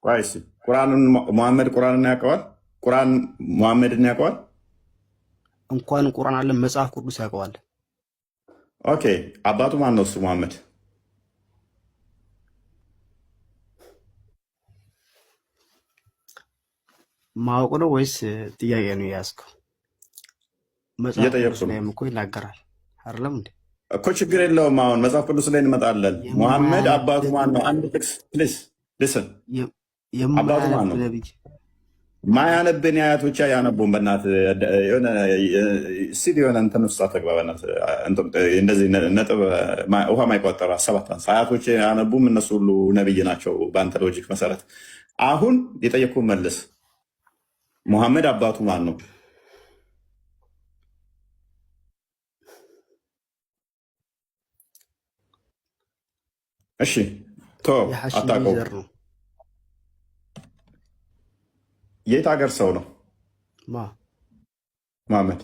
ቆይ እስኪ ቁርአንን ሙሐመድ ቁርአንን ያውቀዋል? ቁርአን ሙሐመድን ያውቀዋል? እንኳን ቁርአን አለ መጽሐፍ ቅዱስ ያውቀዋል። ኦኬ አባቱ ማን ነው? እሱ ሙሐመድ ማወቅ ነው ወይስ ጥያቄ ነው የያዝከው? መጽሐፍ ቅዱስ ላይም እኮ ይናገራል አይደለም እንዴ? እኮ ችግር የለውም። አሁን መጽሐፍ ቅዱስ ላይ እንመጣለን። ሙሐመድ አባቱ ማን ነው? አንድ ጥቅስ ፕሊስ ሊስን። አባቱ ማን ነው? ማያነብን አያት ብቻ ያነቡን። በእናትህ የሆነ ሲል የሆነ እንትን ውስጥ አትግባ። በእናትህ እንደዚህ ነጥብ ውሃ ማይቆጠር ሰባት አያቶች ያነቡም። እነሱ ሁሉ ነብይ ናቸው በአንተ ሎጂክ መሰረት። አሁን የጠየኩህን መልስ። ሙሐመድ አባቱ ማን ነው? እሺ ቶ አታውቀውም። የት ሀገር ሰው ነው ሙሐመድ?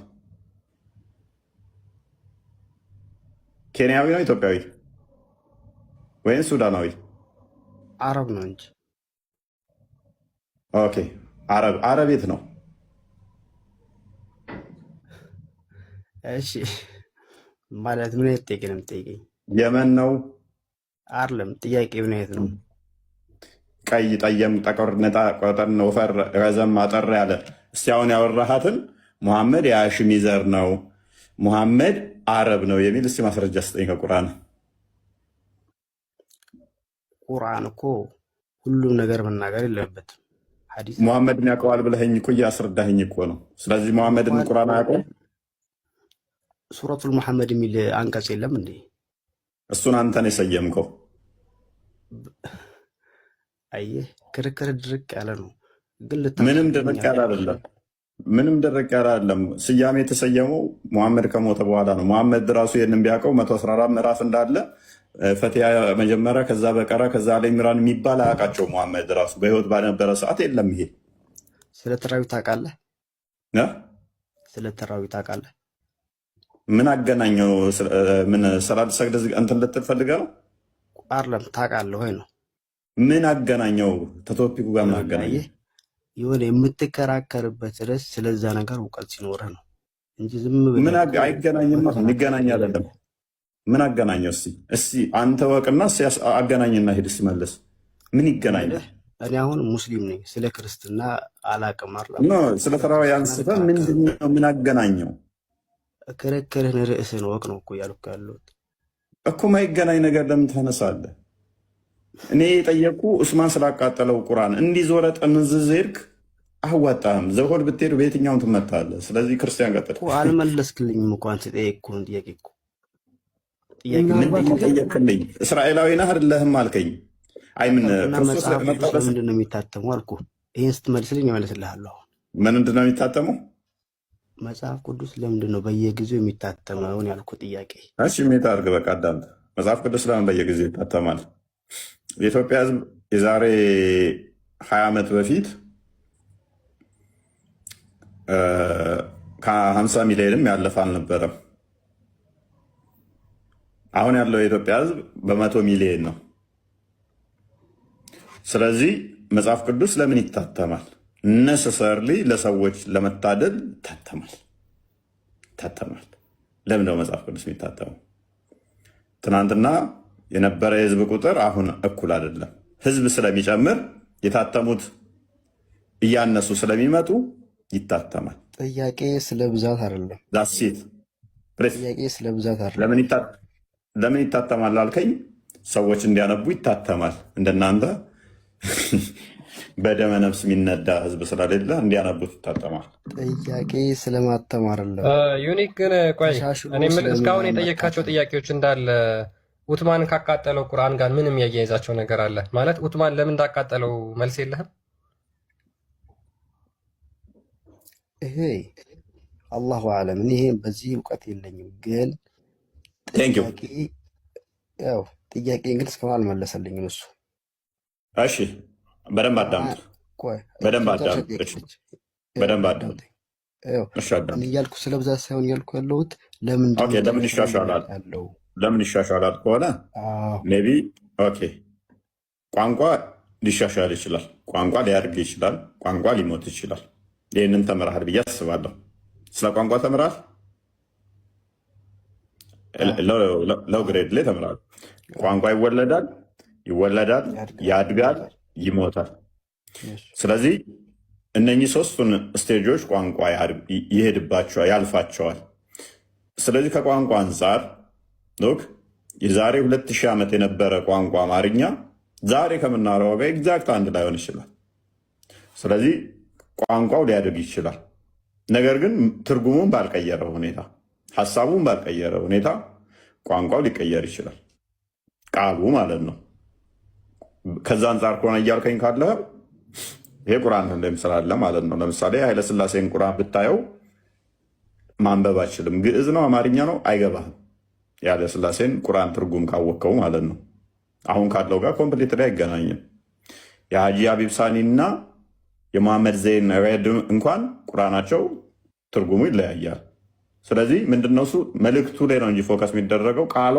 ኬንያዊ ነው? ኢትዮጵያዊ ወይም ሱዳናዊ? አረብ ነው እንጂ። ኦኬ አረብ የት ነው? እሺ ማለት ምን አይነት ጥያቄ ነው የምትጠይቀኝ? የመን ነው አይደለም። ጥያቄ ምን አይነት ነው? ቀይ፣ ጠየም፣ ጠቆር፣ ነጣ፣ ቆጠን፣ ወፈር፣ ረዘም፣ አጠር ያለ። እስቲ አሁን ያወራሃትን ሙሐመድ የሃሽሚ ዘር ነው፣ ሙሐመድ አረብ ነው የሚል እስቲ ማስረጃ ስጠኝ ከቁርአን። ቁርአን እኮ ሁሉም ነገር መናገር የለበትም። ሐዲስ ሙሐመድን ያውቀዋል ብለኸኝ እኮ እያስረዳኸኝ እኮ ነው። ስለዚህ ሙሐመድን ቁርአን አያውቀውም? ሱረቱል ሙሐመድ የሚል አንቀጽ የለም እንዴ? እሱን አንተን የሰየምከው። አየህ ክርክር ድርቅ ያለ ነው። ግን ምንም ድርቅ ያለ አይደለም። ምንም ድርቅ ያለ አይደለም። ስያሜ የተሰየመው ሙሐመድ ከሞተ በኋላ ነው። ሙሐመድ ራሱ ይህንን ቢያውቀው 114 ምዕራፍ እንዳለ ፈቲያ መጀመሪያ፣ ከዛ በቀራ፣ ከዛ አለ ኢምራን የሚባል አያውቃቸው። ሙሐመድ ራሱ በህይወት ባልነበረ ሰዓት የለም። ይሄ ስለ ተራዊት ታውቃለህ? ስለ ተራዊት ታውቃለህ? ምን አገናኘው? ምን ሰላት ሰግድ እንትን ልትል ፈልገህ ነው? አይደለም። ታውቃለህ ወይ ነው? ምን አገናኘው? ተቶፒኩ ጋር ምን አገናኘው? የሆነ የምትከራከርበት ርዕስ ስለዛ ነገር እውቀት ሲኖርህ ነው እንጂ ዝም ምን አይገናኝም። የሚገናኝ አይደለም። ምን አገናኘው? እስቲ አንተ ወቅና አገናኝና ሂድ ሲመለስ ምን ይገናኛል? እኔ አሁን ሙስሊም ነኝ። ስለ ክርስትና አላቅም። ስለ ተራዊ አንስተህ ምንድን ነው? ምን አገናኘው? ክርክርህን ርዕስህን ወቅ ነው እኮ እያልኩ ያለሁት እኮ። ማይገናኝ ነገር ለምን ታነሳለህ? እኔ የጠየቁ ዑስማን ስላቃጠለው ቁርአን እንዲዞረ ጥምዝዝ ሄድክ፣ አዋጣህም። ዘሆድ ብትሄዱ በየትኛውን ትመታለህ? ስለዚህ ክርስቲያን ቀጥል። አልመለስክልኝም እኮ አንተ ጠየቅኩህን ጥያቄ እኮ። ምንድን ጠየቅክልኝ? እስራኤላዊ ነህ አይደለህም አልከኝ። አይ ምን ክርስቶስ ምንድን ነው የሚታተመው አልኩህ። ይህን ስትመልስልኝ እመልስልሃለሁ። ምንድን ነው የሚታተመው? መጽሐፍ ቅዱስ ለምንድን ነው በየጊዜው የሚታተመውን ያልኩ ጥያቄ። እሺ ሜታ አድርግ። በቃ አዳምጥ። መጽሐፍ ቅዱስ ለምን በየጊዜው ይታተማል? የኢትዮጵያ ሕዝብ የዛሬ 20 ዓመት በፊት ከ50 ሚሊዮንም ያለፈ አልነበረም። አሁን ያለው የኢትዮጵያ ሕዝብ በ100 ሚሊዮን ነው። ስለዚህ መጽሐፍ ቅዱስ ለምን ይታተማል? ነሰሰርሊ ለሰዎች ለመታደል ይታተማል። ለምን ነው መጽሐፍ ቅዱስ የሚታተመው? ትናንትና የነበረ የህዝብ ቁጥር አሁን እኩል አይደለም። ህዝብ ስለሚጨምር የታተሙት እያነሱ ስለሚመጡ ይታተማል። ጥያቄ ስለ ብዛት አይደለም። ዛሴት ጥያቄ ስለ ብዛት አይደለም። ለምን ይታተማል አልከኝ? ሰዎች እንዲያነቡ ይታተማል። እንደናንተ በደመ ነፍስ የሚነዳ ህዝብ ስለሌለ እንዲያነቡት ይታተማል። ጥያቄ ስለማተም አይደለም። ዩኒክ ግን ቆይ እስካሁን የጠየቃቸው ጥያቄዎች እንዳለ ኡትማን ካቃጠለው ቁርአን ጋር ምንም ያያይዛቸው ነገር አለ ማለት? ኡትማን ለምን እንዳቃጠለው መልስ የለህም? ይሄ አላሁ አለም። ይሄ በዚህ እውቀት የለኝም። ግን ጥያቄ ግን እስካሁን አልመለሰልኝም እሱ። እሺ በደንብ አዳምጥ። እያልኩ ስለ ብዛት ሳይሆን እያልኩ ያለሁት ለምን ይሻሻላል ያለው ለምን ይሻሻላል ከሆነ ሜይ ቢ ኦኬ ቋንቋ ሊሻሻል ይችላል። ቋንቋ ሊያድግ ይችላል፣ ቋንቋ ሊሞት ይችላል። ይህንን ተምረሃል ብዬ አስባለሁ። ስለ ቋንቋ ተምረሃል? ለው ግሬድ ላይ ተምረሃል። ቋንቋ ይወለዳል፣ ያድጋል፣ ይሞታል። ስለዚህ እነኚህ ሶስቱን ስቴጆች ቋንቋ ይሄድባቸዋል፣ ያልፋቸዋል። ስለዚህ ከቋንቋ አንጻር የዛሬ 2000 ዓመት የነበረ ቋንቋ አማርኛ ዛሬ ከምናወራው ጋር ኤግዛክት አንድ ላይሆን ይችላል። ስለዚህ ቋንቋው ሊያድግ ይችላል። ነገር ግን ትርጉሙን ባልቀየረ ሁኔታ፣ ሀሳቡን ባልቀየረ ሁኔታ ቋንቋው ሊቀየር ይችላል፣ ቃሉ ማለት ነው። ከዛ አንጻር ከሆነ እያልከኝ ካለ ይሄ ቁርአን እንደምስላለ ማለት ነው። ለምሳሌ ኃይለሥላሴን ቁርአን ብታየው ማንበብ አይችልም። ግዕዝ ነው አማርኛ ነው አይገባህም። የኃይለሥላሴን ቁርአን ትርጉም ካወቅከው ማለት ነው። አሁን ካለው ጋር ኮምፕሊት ላይ አይገናኝም። የሀጂ አቢብ ሳኒ እና የመሐመድ ዘይን ሬድ እንኳን ቁርአናቸው ትርጉሙ ይለያያል። ስለዚህ ምንድነው እሱ መልእክቱ ላይ ነው እንጂ ፎከስ የሚደረገው ቃሏ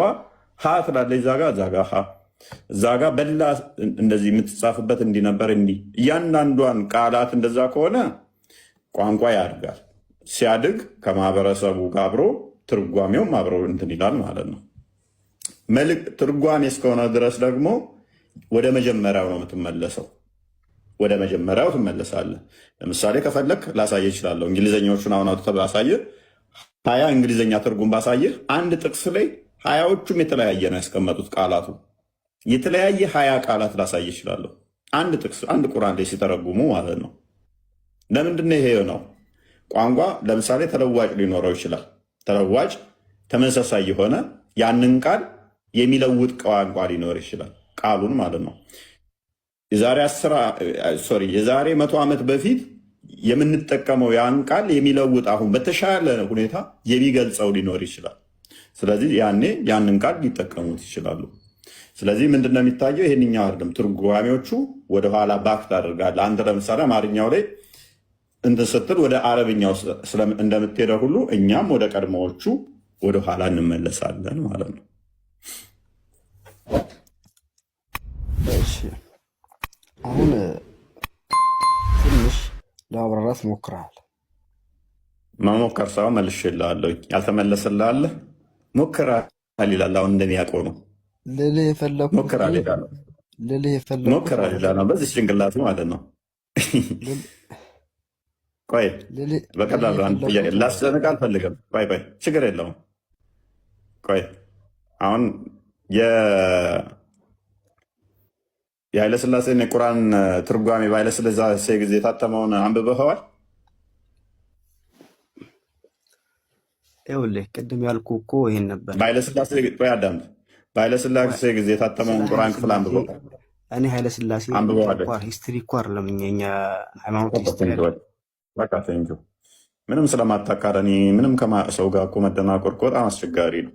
ሀ ትላለች፣ ዛጋ ሀ እዛ ጋ በላ እንደዚህ የምትጻፍበት እንዲነበር እንዲህ እያንዳንዷን ቃላት እንደዛ ከሆነ ቋንቋ ያድጋል። ሲያድግ ከማህበረሰቡ ጋር አብሮ ትርጓሜውም አብሮ እንትን ይላል ማለት ነው። ትርጓሜ እስከሆነ ድረስ ደግሞ ወደ መጀመሪያው ነው የምትመለሰው። ወደ መጀመሪያው ትመለሳለህ። ለምሳሌ ከፈለክ ላሳየህ እችላለሁ። እንግሊዝኛዎቹን አሁን አውጥተህ ባሳየህ 20 እንግሊዝኛ ትርጉም ባሳየህ አንድ ጥቅስ ላይ 20ዎቹም የተለያየ ነው ያስቀመጡት ቃላቱ የተለያየ 20 ቃላት ላሳየህ እችላለሁ። አንድ ጥቅስ አንድ ቁርአን ላይ ሲተረጉሙ ማለት ነው። ለምንድን ነው ይሄ ነው? ቋንቋ ለምሳሌ ተለዋጭ ሊኖረው ይችላል። ተለዋጭ ተመሳሳይ የሆነ ያንን ቃል የሚለውጥ ቋንቋ ሊኖር ይችላል። ቃሉን ማለት ነው። የዛሬ 100 ዓመት በፊት የምንጠቀመው ያን ቃል የሚለውጥ አሁን በተሻለ ሁኔታ የሚገልጸው ሊኖር ይችላል። ስለዚህ ያኔ ያንን ቃል ሊጠቀሙት ይችላሉ። ስለዚህ ምንድነው የሚታየው? ይሄንኛው አይደለም። ትርጓሜዎቹ ወደኋላ ባክ ታደርጋለህ። አንተ ለምሳሌ አማርኛው ላይ እንትን ስትል ወደ አረብኛው እንደምትሄደው ሁሉ እኛም ወደ ቀድሞዎቹ ወደኋላ እንመለሳለን ማለት ነው። አሁን ትንሽ ለማብራራት ሞክረሃል። መሞከር ሳይሆን መልሼልሃለሁ። ያልተመለሰልህ ሞክረሃል ይላል። አሁን እንደሚያውቀው ነው ልልህ የፈለኩት ሞክረሃል ይላል። በዚህ ጭንቅላቱ ማለት ነው። ቆይ በቀላሉ አንድ ጥያቄ ላስጨንቅ አልፈልግም። ቆይ ችግር የለውም። ቆይ አሁን የኃይለሥላሴን የቁርአን ትርጓሜ በኃይለሥላሴ ጊዜ የታተመውን አንብበኸዋል? ይኸውልህ ቅድም ያልኩህ እኮ ይሄን ነበር። በኃይለሥላሴ ጊዜ የታተመውን ቁርአን ክፍል አንብበው። እኔ ኃይለሥላሴ ሂስትሪ እኮ አይደለም የእኛ ሃይማኖት ሂስትሪ ምንም ስለማታቃረኒ ምንም ከሰው ጋር እኮ መደናቆር በጣም አስቸጋሪ ነው።